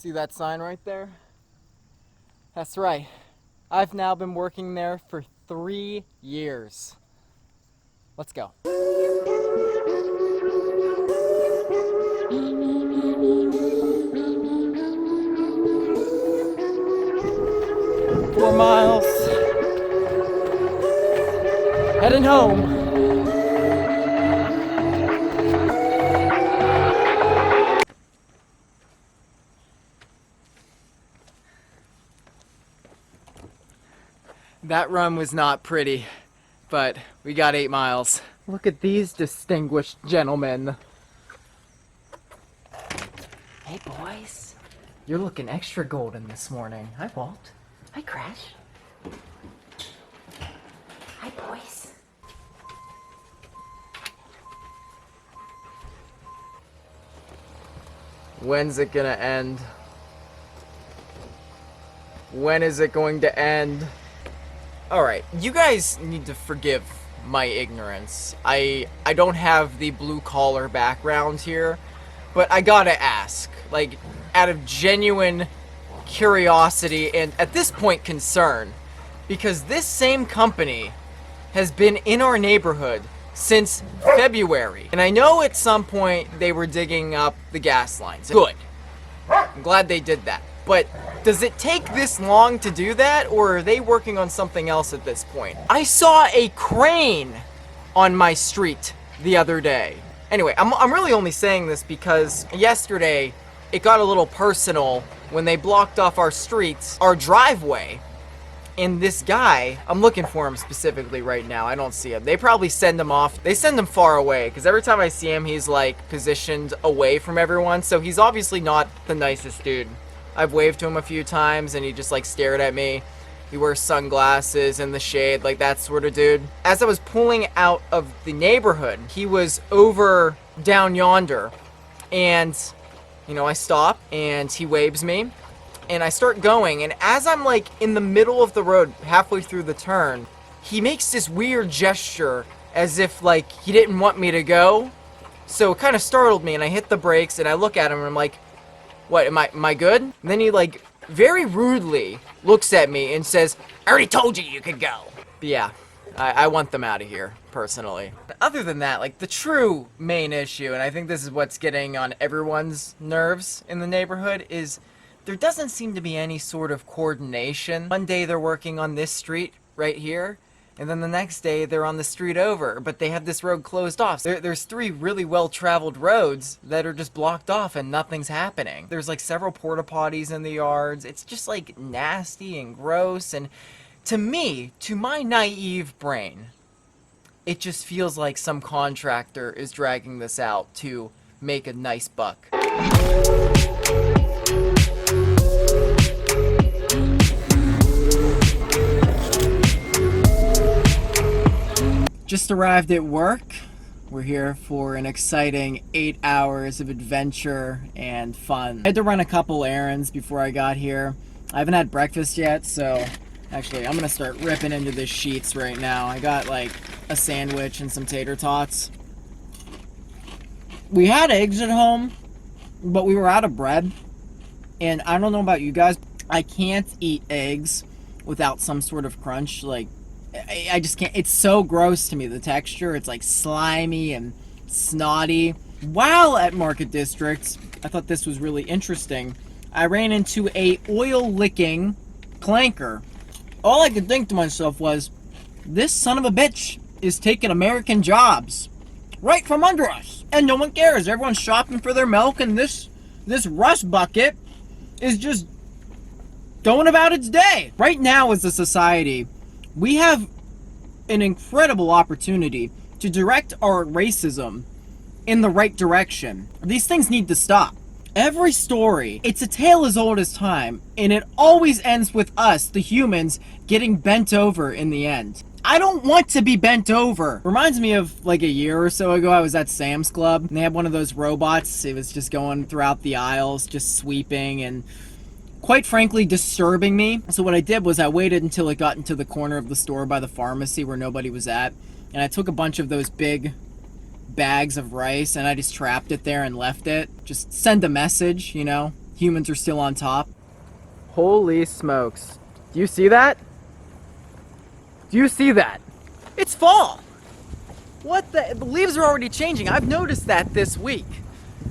See that sign right there? That's right. I've now been working there for 3 years. Let's go. 4 miles. Heading home. That run was not pretty, but we got 8 miles. Look at these distinguished gentlemen. Hey boys, you're looking extra golden this morning. Hi Walt. Hi Crash. Hi boys. When's it gonna end? When is it going to end? Alright, you guys need to forgive my ignorance. I don't have the blue collar background here, but I gotta ask, like, out of genuine curiosity and at this point concern, because this same company has been in our neighborhood since February, and I know at some point they were digging up the gas lines. Good. I'm glad they did that. But does it take this long to do that, or are they working on something else at this point? I saw a crane on my street the other day. Anyway, I'm really only saying this because yesterday it got a little personal when they blocked off our streets, our driveway, and this guy, I'm looking for him specifically right now, I don't see him. They probably send him off, they send him far away, because every time I see him he's like positioned away from everyone, so he's obviously not the nicest dude. I've waved to him a few times and he just like stared at me. He wears sunglasses in the shade, like that sort of dude. As I was pulling out of the neighborhood, he was over down yonder. And, you know, I stop and he waves me. And I start going, and as I'm like in the middle of the road, halfway through the turn, he makes this weird gesture as if like he didn't want me to go. So it kind of startled me, and I hit the brakes and I look at him and I'm like, what, am I good? And then he like very rudely looks at me and says, I already told you could go. But yeah, I want them out of here, personally. Other than that, like the true main issue, and I think this is what's getting on everyone's nerves in the neighborhood, is there doesn't seem to be any sort of coordination. One day they're working on this street right here, and then the next day they're on the street over, but they have this road closed off. There's 3 really well-traveled roads that are just blocked off and nothing's happening. There's like several porta potties in the yards. It's just like nasty and gross, and to me, to my naive brain, it just feels like some contractor is dragging this out to make a nice buck. Just arrived at work. We're here for an exciting 8 hours of adventure and fun. I had to run a couple errands before I got here. I haven't had breakfast yet, so actually I'm gonna start ripping into the sheets right now. I got like a sandwich and some tater tots. We had eggs at home, but we were out of bread. And I don't know about you guys, I can't eat eggs without some sort of crunch. Like, I just can't. It's so gross to me, the texture. It's like slimy and snotty. While at Market District, I thought this was really interesting. I ran into a oil-licking clanker. All I could think to myself was, this son of a bitch is taking American jobs right from under us. And no one cares. Everyone's shopping for their milk, and this rust bucket is just going about its day. Right now, as a society, we have an incredible opportunity to direct our racism in the right direction. These things need to stop. Every story, it's a tale as old as time, and it always ends with us, the humans, getting bent over in the end. I don't want to be bent over. Reminds me of like a year or so ago, I was at Sam's Club, and they had one of those robots. It was just going throughout the aisles, just sweeping, and quite frankly disturbing me. So what I did was I waited until it got into the corner of the store by the pharmacy where nobody was at, and I took a bunch of those big bags of rice and I just trapped it there and left it. Just send a message, you know, Humans are still on top. Holy smokes. Do you see that? Do you see that? It's fall! What the leaves are already changing. I've noticed that this week.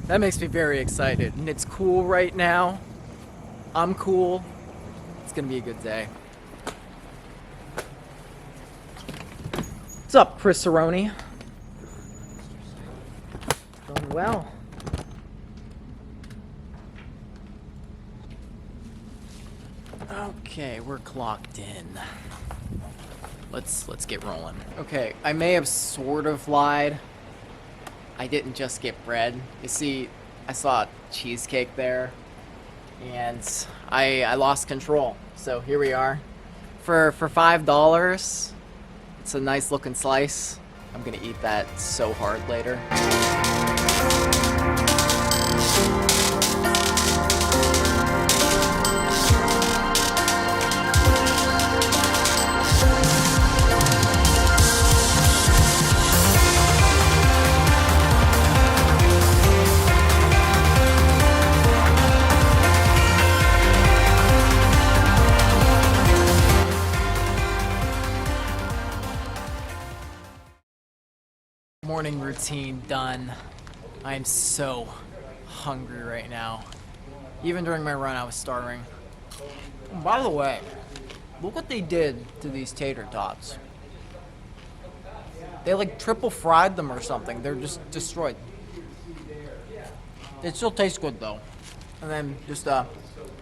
That makes me very excited. And it's cool right now. I'm cool. It's gonna be a good day. What's up, Chris Cerrone? Going well. Okay, we're clocked in. Let's get rolling. Okay, I may have sort of lied. I didn't just get bread. You see, I saw a cheesecake there, and I lost control. So here we are. For $5, it's a nice looking slice. I'm gonna eat that so hard later. Morning routine done. I am so hungry right now. Even during my run, I was starving. By the way, look what they did to these tater tots. They like triple fried them or something. They're just destroyed. It still tastes good though. And then just a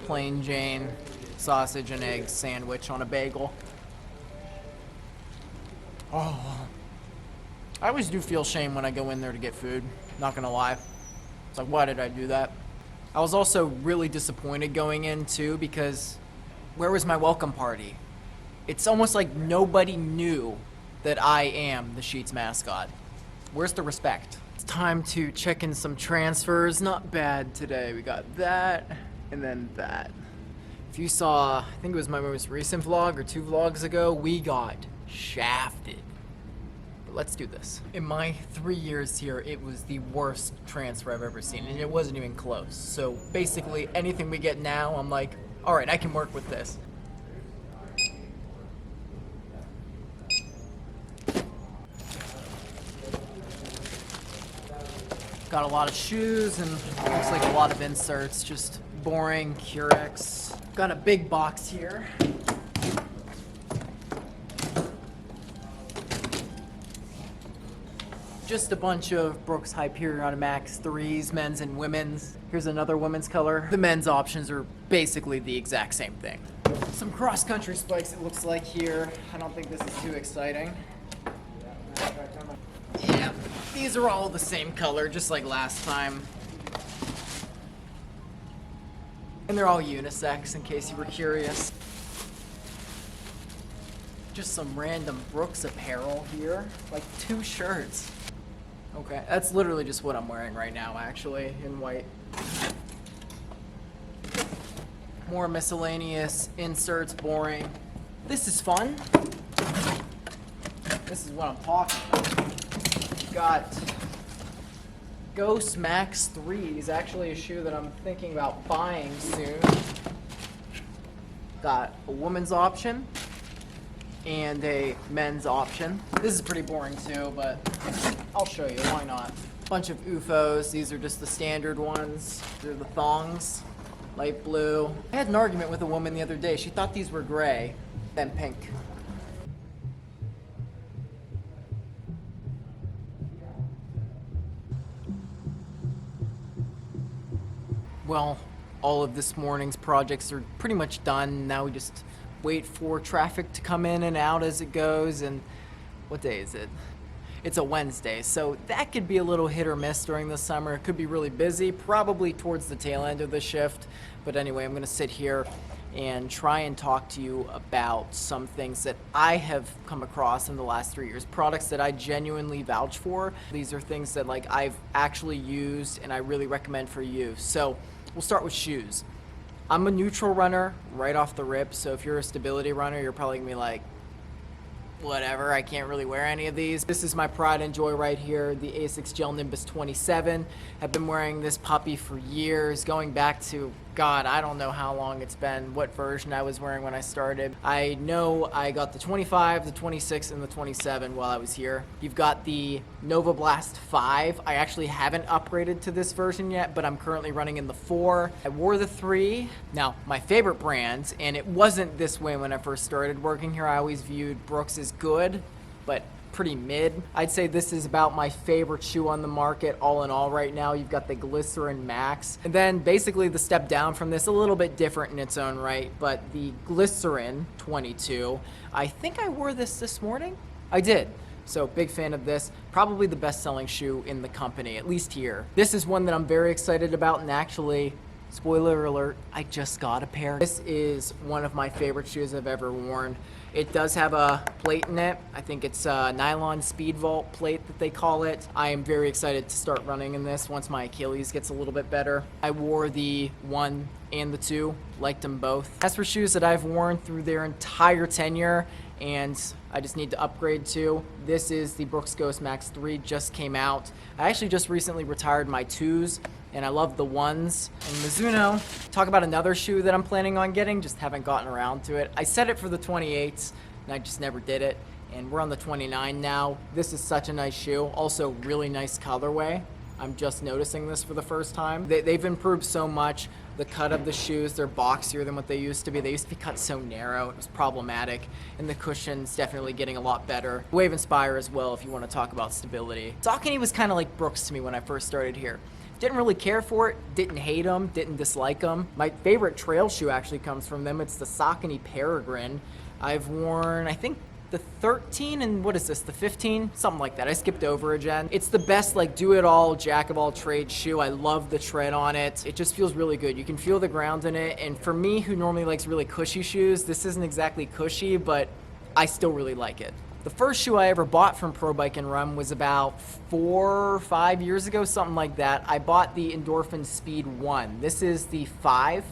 plain Jane sausage and egg sandwich on a bagel. Oh. I always do feel shame when I go in there to get food, not gonna lie. It's like, why did I do that? I was also really disappointed going in too, because where was my welcome party? It's almost like nobody knew that I am the Sheetz mascot. Where's the respect? It's time to check in some transfers. Not bad today. We got that, and then that. If you saw, I think it was my most recent vlog or 2 vlogs ago, we got shafted. Let's do this. In my 3 years here, it was the worst transfer I've ever seen, and it wasn't even close. So basically, anything we get now, I'm like, all right, I can work with this. Got a lot of shoes and looks like a lot of inserts, just boring Curex. Got a big box here. Just a bunch of Brooks Hyperion Max 3s, men's and women's. Here's another women's color. The men's options are basically the exact same thing. Some cross-country spikes it looks like here. I don't think this is too exciting. Yeah, these are all the same color, just like last time. And they're all unisex, in case you were curious. Just some random Brooks apparel here, like 2 shirts. Okay, that's literally just what I'm wearing right now, actually, in white. More miscellaneous inserts, boring. This is fun. This is what I'm talking about. Got Ghost Max 3s, actually a shoe that I'm thinking about buying soon. Got a woman's option and a men's option. This is pretty boring too, but I'll show you, why not? Bunch of UFOs, these are just the standard ones. They're the thongs, light blue. I had an argument with a woman the other day. She thought these were gray, then pink. Well, all of this morning's projects are pretty much done. Now we just wait for traffic to come in and out as it goes. And what day is it? It's a Wednesday, so that could be a little hit or miss during the summer. It could be really busy, probably towards the tail end of the shift. But anyway, I'm gonna sit here and try and talk to you about some things that I have come across in the last 3 years, products that I genuinely vouch for. These are things that like I've actually used and I really recommend for you. So we'll start with shoes. I'm a neutral runner right off the rip, so if you're a stability runner, you're probably gonna be like, whatever, I can't really wear any of these. This is my pride and joy right here, the Asics Gel Nimbus 27. I've been wearing this puppy for years, going back to God, I don't know how long it's been, what version I was wearing when I started. I know I got the 25, the 26, and the 27 while I was here. You've got the Nova Blast 5. I actually haven't upgraded to this version yet, but I'm currently running in the 4. I wore the 3. Now, my favorite brand, and it wasn't this way when I first started working here, I always viewed Brooks as good, but pretty mid. I'd say this is about my favorite shoe on the market all in all right now. You've got the Glycerin Max, and then basically the step down from this, a little bit different in its own right, but the Glycerin 22. I think I wore this morning. I did. So big fan of this. Probably the best selling shoe in the company, at least here. This is one that I'm very excited about, and actually, spoiler alert, I just got a pair. This is one of my favorite shoes I've ever worn. It does have a plate in it. I think it's a nylon speed vault plate that they call it. I am very excited to start running in this once my Achilles gets a little bit better. I wore the 1 and the 2, liked them both. As for shoes that I've worn through their entire tenure and I just need to upgrade to, this is the Brooks Ghost Max 3, just came out. I actually just recently retired my 2s, and I love the 1s. And Mizuno, talk about another shoe that I'm planning on getting, just haven't gotten around to it. I set it for the 28s, and I just never did it. And we're on the 29 now. This is such a nice shoe. Also, really nice colorway. I'm just noticing this for the first time. They've improved so much. The cut of the shoes, they're boxier than what they used to be. They used to be cut so narrow, it was problematic. And the cushion's definitely getting a lot better. Wave Inspire as well, if you want to talk about stability. Saucony was kind of like Brooks to me when I first started here. Didn't really care for it, didn't hate them, didn't dislike them. My favorite trail shoe actually comes from them. It's the Saucony Peregrine. I've worn, I think, the 13 and what is this, the 15? Something like that. I skipped over a gen. It's the best, like, do-it-all, jack-of-all-trades shoe. I love the tread on it. It just feels really good. You can feel the ground in it, and for me, who normally likes really cushy shoes, this isn't exactly cushy, but I still really like it. The first shoe I ever bought from Pro Bike and Run was about 4 or 5 years ago, something like that. I bought the Endorphin Speed 1. This is the 5,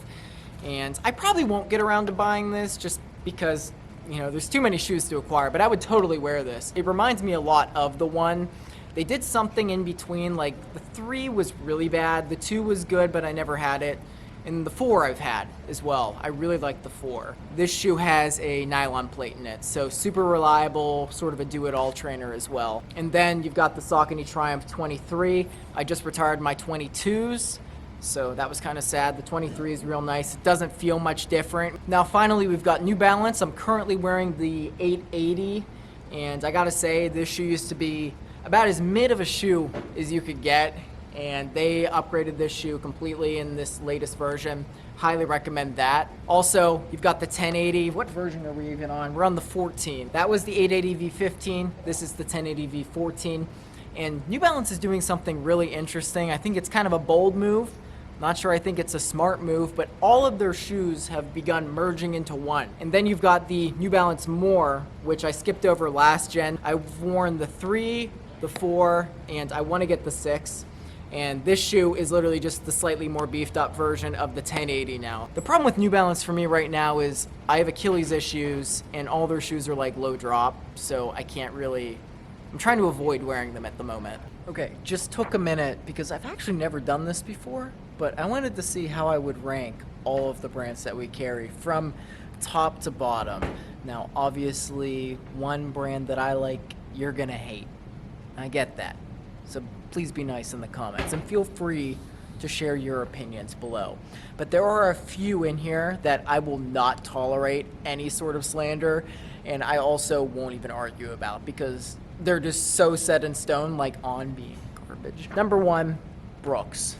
and I probably won't get around to buying this just because, you know, there's too many shoes to acquire, but I would totally wear this. It reminds me a lot of the 1. They did something in between, like the 3 was really bad, the 2 was good, but I never had it. And the 4 I've had as well. I really like the 4. This shoe has a nylon plate in it, so super reliable, sort of a do-it-all trainer as well. And then you've got the Saucony Triumph 23. I just retired my 22s, so that was kind of sad. The 23 is real nice. It doesn't feel much different. Now finally we've got New Balance. I'm currently wearing the 880, and I gotta say, this shoe used to be about as mid of a shoe as you could get, and they upgraded this shoe completely in this latest version. Highly recommend that. Also, you've got the 1080. What version are we even on? We're on the 14. That was the 880 V15. This is the 1080 V14. And New Balance is doing something really interesting. I think it's kind of a bold move. Not sure I think it's a smart move, but all of their shoes have begun merging into one. And then you've got the New Balance More, which I skipped over last gen. I've worn the 3, the 4, and I want to get the 6. And this shoe is literally just the slightly more beefed up version of the 1080 now. The problem with New Balance for me right now is I have Achilles issues and all their shoes are like low drop, so I can't really, I'm trying to avoid wearing them at the moment. Okay, just took a minute because I've actually never done this before, but I wanted to see how I would rank all of the brands that we carry from top to bottom. Now, obviously, one brand that I like, you're gonna hate. I get that. So please be nice in the comments and feel free to share your opinions below. But there are a few in here that I will not tolerate any sort of slander, and I also won't even argue about because they're just so set in stone, like on being garbage. Number 1, Brooks.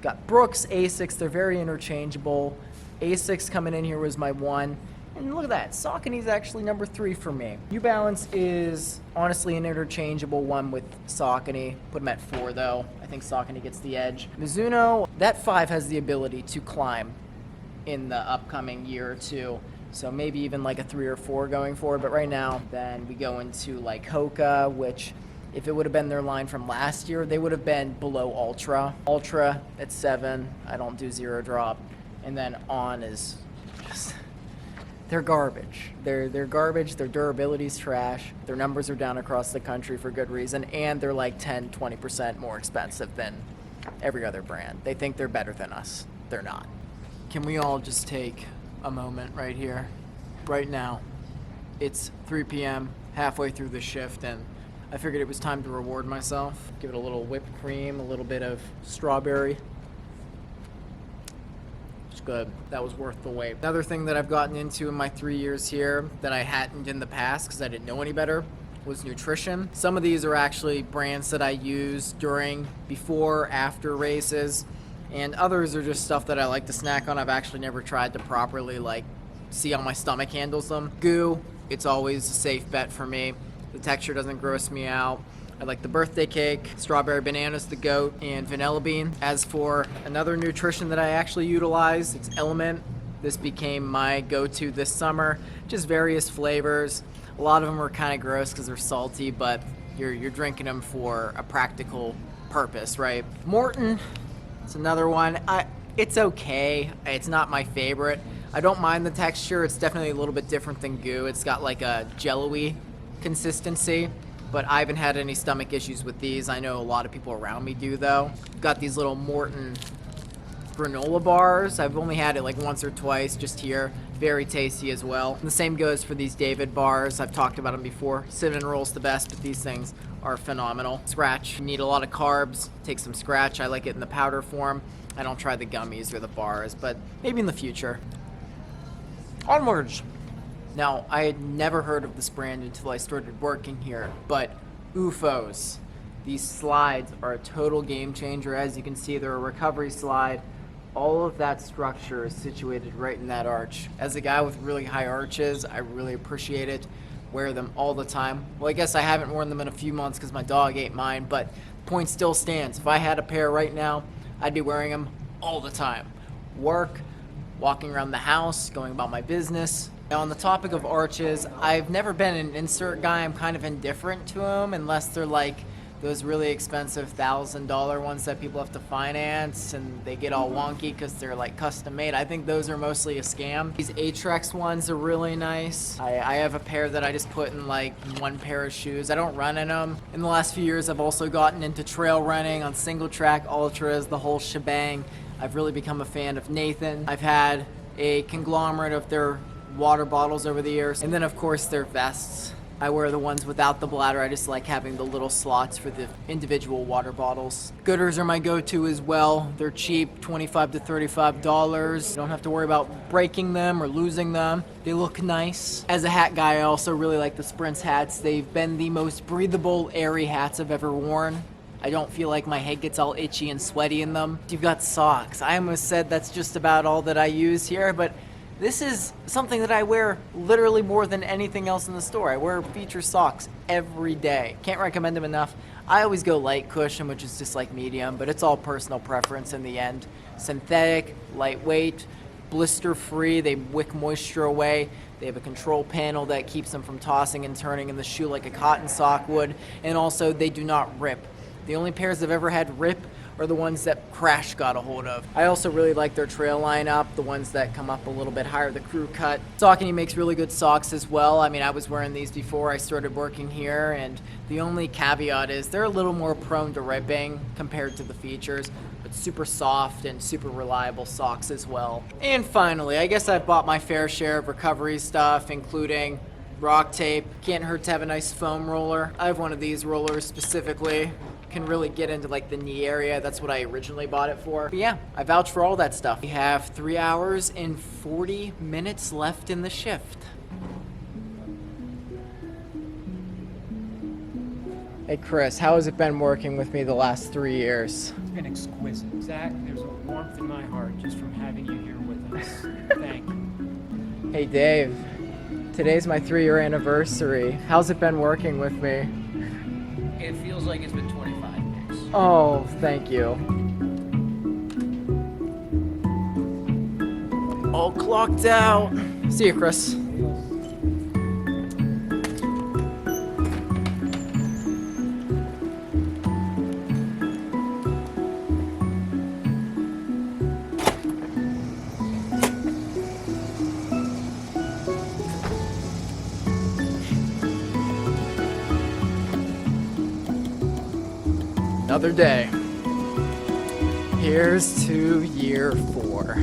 Got Brooks, Asics, they're very interchangeable. Asics coming in here was my 1. And look at that, Saucony's actually number 3 for me. New Balance is honestly an interchangeable one with Saucony. Put them at 4 though. I think Saucony gets the edge. Mizuno, that 5 has the ability to climb in the upcoming year or two. So maybe even like a 3 or 4 going forward. But right now, then we go into like Hoka, which if it would have been their line from last year, they would have been below Ultra. Ultra at 7, I don't do 0 drop. And then On is just... they're garbage. They're garbage, their durability's trash, their numbers are down across the country for good reason, and they're like 10-20% more expensive than every other brand. They think they're better than us. They're not. Can we all just take a moment right here, right now? It's 3 p.m., halfway through the shift, and I figured it was time to reward myself. Give it a little whipped cream, a little bit of strawberry. It's good. That was worth the wait. Another thing that I've gotten into in my 3 years here that I hadn't in the past because I didn't know any better was nutrition. Some of these are actually brands that I use during, before, after races, and others are just stuff that I like to snack on. I've actually never tried to properly see how my stomach handles them. Goo, it's always a safe bet for me. The texture doesn't gross me out. I like the birthday cake, strawberry bananas, the goat, and vanilla bean. As for another nutrition that I actually utilize, it's Element. This became my go-to this summer. Just various flavors. A lot of them are kind of gross because they're salty, but you're drinking them for a practical purpose, right? Morton, it's another one. It's okay. It's not my favorite. I don't mind the texture. It's definitely a little bit different than Goo. It's got like a jello-y consistency, but I haven't had any stomach issues with these. I know a lot of people around me do, though. Got these little Morton granola bars. I've only had it like once or twice just here. Very tasty as well. And the same goes for these David bars. I've talked about them before. Cinnamon roll's the best, but these things are phenomenal. Scratch. You need a lot of carbs. Take some Scratch. I like it in the powder form. I don't try the gummies or the bars, but maybe in the future. Onwards. Now, I had never heard of this brand until I started working here, but UFOs. These slides are a total game changer. As you can see, they're a recovery slide. All of that structure is situated right in that arch. As a guy with really high arches, I really appreciate it. Wear them all the time. Well, I guess I haven't worn them in a few months because my dog ate mine, but the point still stands. If I had a pair right now, I'd be wearing them all the time. Work, walking around the house, going about my business. Now, on the topic of arches, I've never been an insert guy. I'm kind of indifferent to them unless they're like those really expensive $1,000 ones that people have to finance and they get all wonky because they're like custom made. I think those are mostly a scam. These Atrex ones are really nice. I have a pair that I just put in like one pair of shoes. I don't run in them. In the last few years, I've also gotten into trail running on single track, ultras, the whole shebang. I've really become a fan of Nathan. I've had a conglomerate of their water bottles over the years, and then of course their vests. I wear the ones without the bladder. I just like having the little slots for the individual water bottles. Gooders are my go-to as well. They're cheap, $25 to $35. You don't have to worry about breaking them or losing them. They look nice. As a hat guy, I also really like the Sprints hats. They've been the most breathable, airy hats I've ever worn. I don't feel like my head gets all itchy and sweaty in them. You've got socks. I almost said that's just about all that I use here, but this is something that I wear literally more than anything else in the store. I wear feature socks every day. Can't recommend them enough. I always go light cushion, which is just like medium, but it's all personal preference in the end. Synthetic, lightweight, blister-free. They wick moisture away. They have a control panel that keeps them from tossing and turning in the shoe like a cotton sock would. And also, they do not rip. The only pairs I've ever had rip are the ones that Crash got a hold of. I also really like their trail lineup, the ones that come up a little bit higher, the crew cut. Saucony makes really good socks as well. I mean, I was wearing these before I started working here, and the only caveat is they're a little more prone to ripping compared to the features, but super soft and super reliable socks as well. And finally, I guess I've bought my fair share of recovery stuff, including rock tape. Can't hurt to have a nice foam roller. I have one of these rollers specifically. Can really get into like the knee area. That's what I originally bought it for. But yeah, I vouch for all that stuff. We have 3 hours and 40 minutes left in the shift. Hey Chris, how has it been working with me the last 3 years? It's been exquisite. Zach, there's a warmth in my heart just from having you here with us. Thank you. Hey Dave, today's my 3-year anniversary. How's it been working with me? It feels like it's been 25 years. Oh, thank you. All clocked out. See you, Chris. Another day. Here's to year 4.